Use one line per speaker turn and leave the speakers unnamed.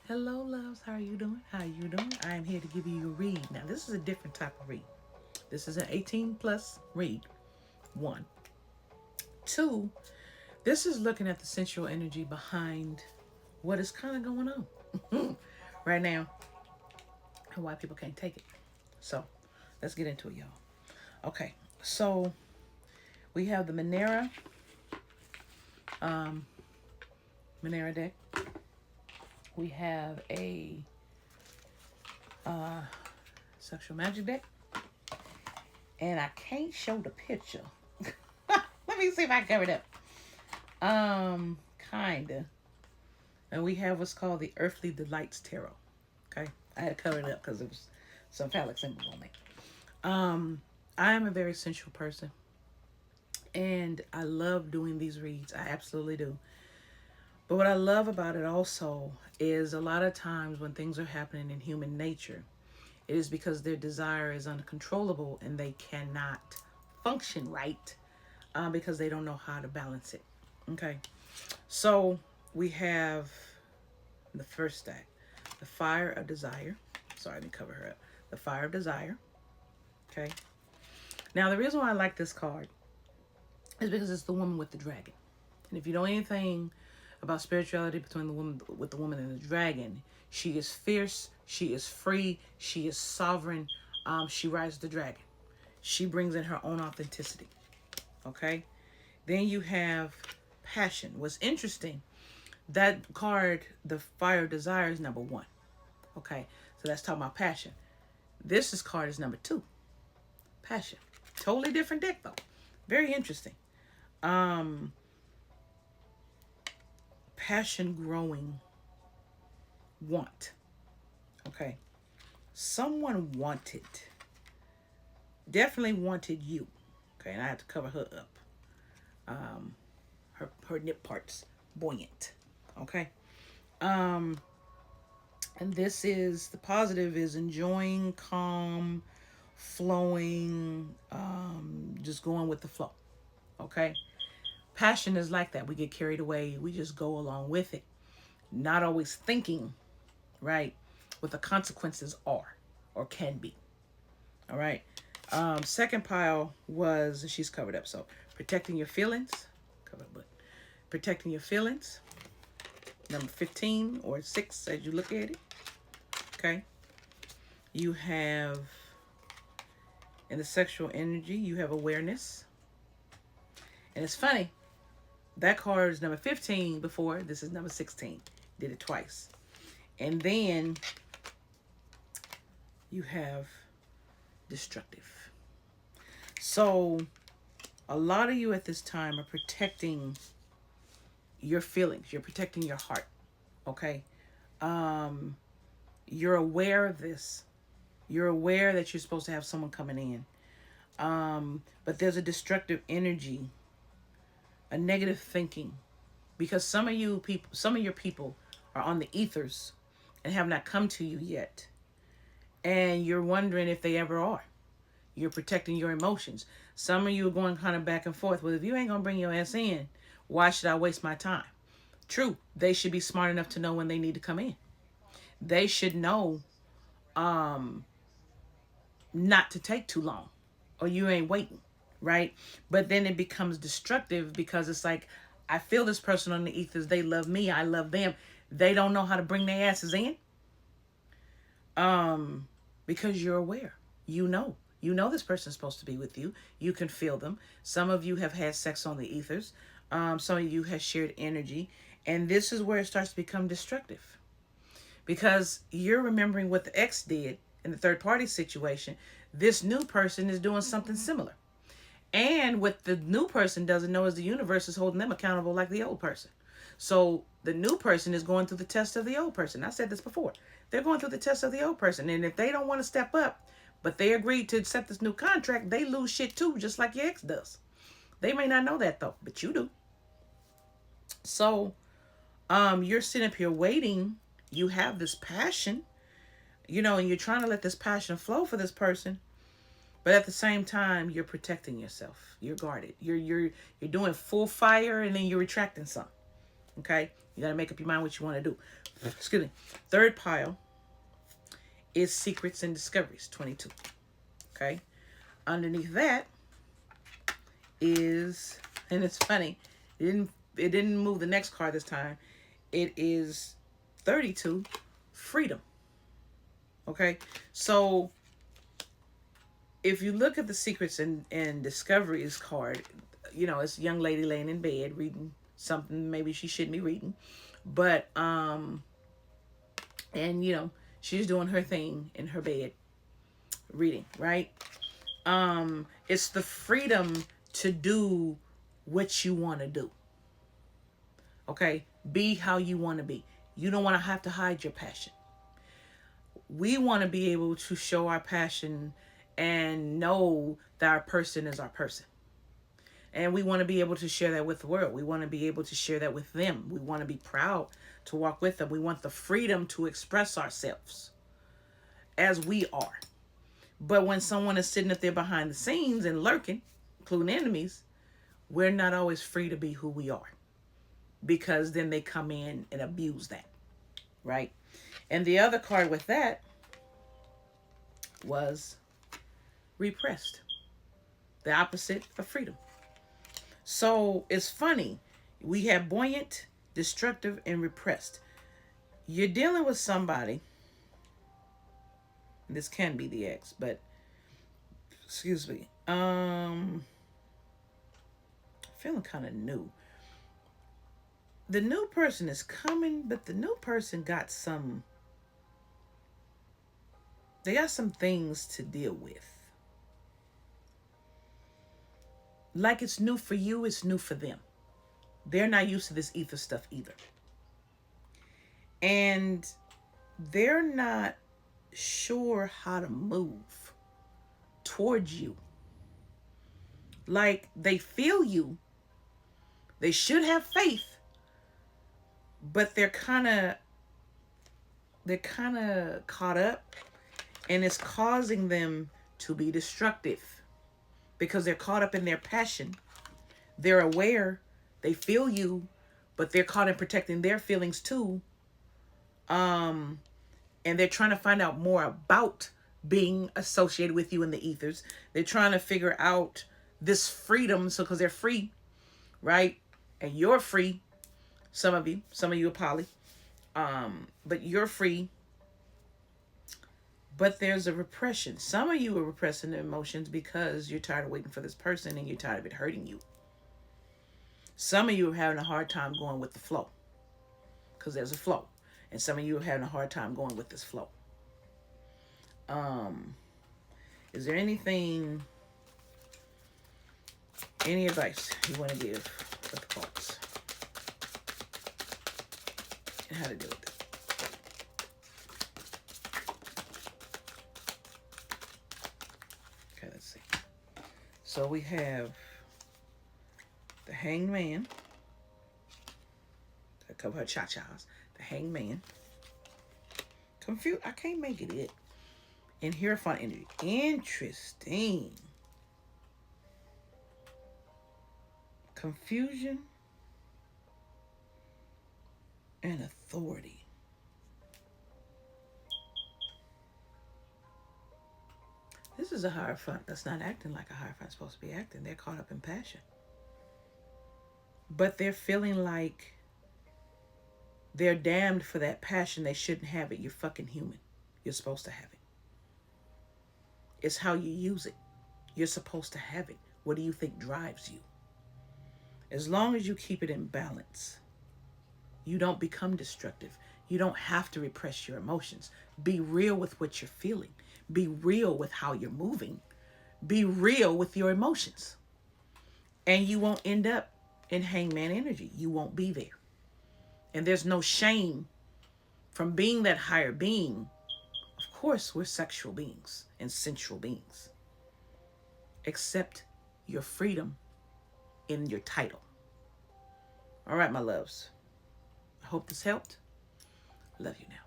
Hello, loves. How are you doing? How you doing? I am here to give you a read. Now, this is a different type of read. This is an 18 plus read. One. Two, this is looking at the sensual energy behind what is kind of going on right now and why people can't take it. So, let's get into it, y'all. Okay. So, we have the um, Monera deck. We have a sexual magic deck. And I can't show the picture. Let me see if I can cover it up. Kinda. And we have what's called the Earthly Delights Tarot. Okay, I had to cover it up because it was some phallic symbols on me. I am a very sensual person, and I love doing these reads. I absolutely do. But what I love about it also is a lot of times when things are happening in human nature, it is because their desire is uncontrollable and they cannot function right because they don't know how to balance it. Okay. So we have the first stack, the Fire of Desire. Sorry, let me cover her up. The Fire of Desire. Okay. Now, the reason why I like this card is because it's the woman with the dragon. And if you know anything about spirituality between the woman with the woman and the dragon, she is fierce, she is free, she is sovereign. She rides the dragon. She brings in her own authenticity. Okay. Then you have passion. What's interesting, that card, the Fire of Desire, is number one. Okay. So that's talking about passion. Card is number two. Passion. Totally different deck though. Very interesting. Um Passion growing. Want. Okay. Someone wanted. Definitely wanted you. Okay, and I had to cover her up. Her nip parts buoyant. Okay. Um and this is the positive is enjoying, calm, flowing, just going with the flow. Okay. Passion is like that. We get carried away. We just go along with it, not always thinking, right, what the consequences are or can be. All right. Second pile was, she's covered up. So protecting your feelings, covered, but protecting your feelings. Number 15 or 6 as you look at it. Okay. You have, in the sexual energy, you have awareness. And it's funny, that card is number 15 before. This is number 16. Did it twice. And then you have destructive. So a lot of you at this time are protecting your feelings. You're protecting your heart. Okay. You're aware of this. You're aware that you're supposed to have someone coming in. But there's a destructive energy, a negative thinking, because some of your people are on the ethers and have not come to you yet. And you're wondering if they ever are. You're protecting your emotions. Some of you are going kind of back and forth. Well, if you ain't going to bring your ass in, why should I waste my time? True. They should be smart enough to know when they need to come in. They should know not to take too long or you ain't waiting, right? But then it becomes destructive because it's like, I feel this person on the ethers. They love me. I love them. They don't know how to bring their asses in. Because you're aware. You know. You know this person's supposed to be with you. You can feel them. Some of you have had sex on the ethers. Some of you have shared energy. And this is where it starts to become destructive. Because you're remembering what the ex did in the third party situation. This new person is doing something similar. And what the new person doesn't know is the universe is holding them accountable like the old person. So the new person is going through the test of the old person. I said this before. They're going through the test of the old person. And if they don't want to step up, but they agreed to accept this new contract, they lose shit too, just like your ex does. They may not know that though, but you do. So you're sitting up here waiting. You have this passion, and you're trying to let this passion flow for this person. But at the same time, you're protecting yourself. You're guarded. You're doing full fire and then you're retracting some. Okay? You got to make up your mind what you want to do. Excuse me. Third pile is secrets and discoveries, 22. Okay. Underneath that is, and it's funny, it didn't move the next card this time. It is 32, freedom. Okay. So if you look at the secrets and discoveries card, you know, it's a young lady laying in bed reading something maybe she shouldn't be reading. But and you know, she's doing her thing in her bed reading, right? It's the freedom to do what you want to do. Okay? Be how you want to be. You don't want to have to hide your passion. We want to be able to show our passion and know that our person is our person. And we want to be able to share that with the world. We want to be able to share that with them. We want to be proud to walk with them. We want the freedom to express ourselves as we are. But when someone is sitting up there behind the scenes and lurking, including enemies, we're not always free to be who we are. Because then they come in and abuse that. Right? And the other card with that was repressed. The opposite of freedom. So it's funny. We have buoyant, destructive, and repressed. You're dealing with somebody. This can be the ex, but excuse me. Feeling kind of new. The new person is coming, but the new person got some. They got some things to deal with. Like it's new for you, it's new for them. They're not used to this ether stuff either. And they're not sure how to move towards you. Like they feel you. They should have faith. But they're kind of caught up, and it's causing them to be destructive because they're caught up in their passion. They're aware, they feel you, but they're caught in protecting their feelings too. And they're trying to find out more about being associated with you in the ethers. They're trying to figure out this freedom, so because they're free, right? And you're free. Some of you are poly, but you're free. But there's a repression. Some of you are repressing the emotions because you're tired of waiting for this person and you're tired of it hurting you. Some of you are having a hard time going with the flow because there's a flow. And some of you are having a hard time going with this flow. Is there any advice you want to give with the cards? And how to deal with it? Okay, let's see. So we have the Hanged Man. A couple of cha-chas. The Hanged Man. Confused. I can't make it. And Hierophant energy. Interesting. Confusion and authority. This is a Hierophant that's not acting like a Hierophant's supposed to be acting. They're caught up in passion. But they're feeling like they're damned for that passion. They shouldn't have it. You're fucking human. You're supposed to have it. It's how you use it. You're supposed to have it. What do you think drives you? As long as you keep it in balance, you don't become destructive. You don't have to repress your emotions. Be real with what you're feeling. Be real with how you're moving. Be real with your emotions. And you won't end up in hangman energy. You won't be there. And there's no shame from being that higher being. Of course, we're sexual beings and sensual beings. Accept your freedom in your title. All right, my loves. I hope this helped. Love you now.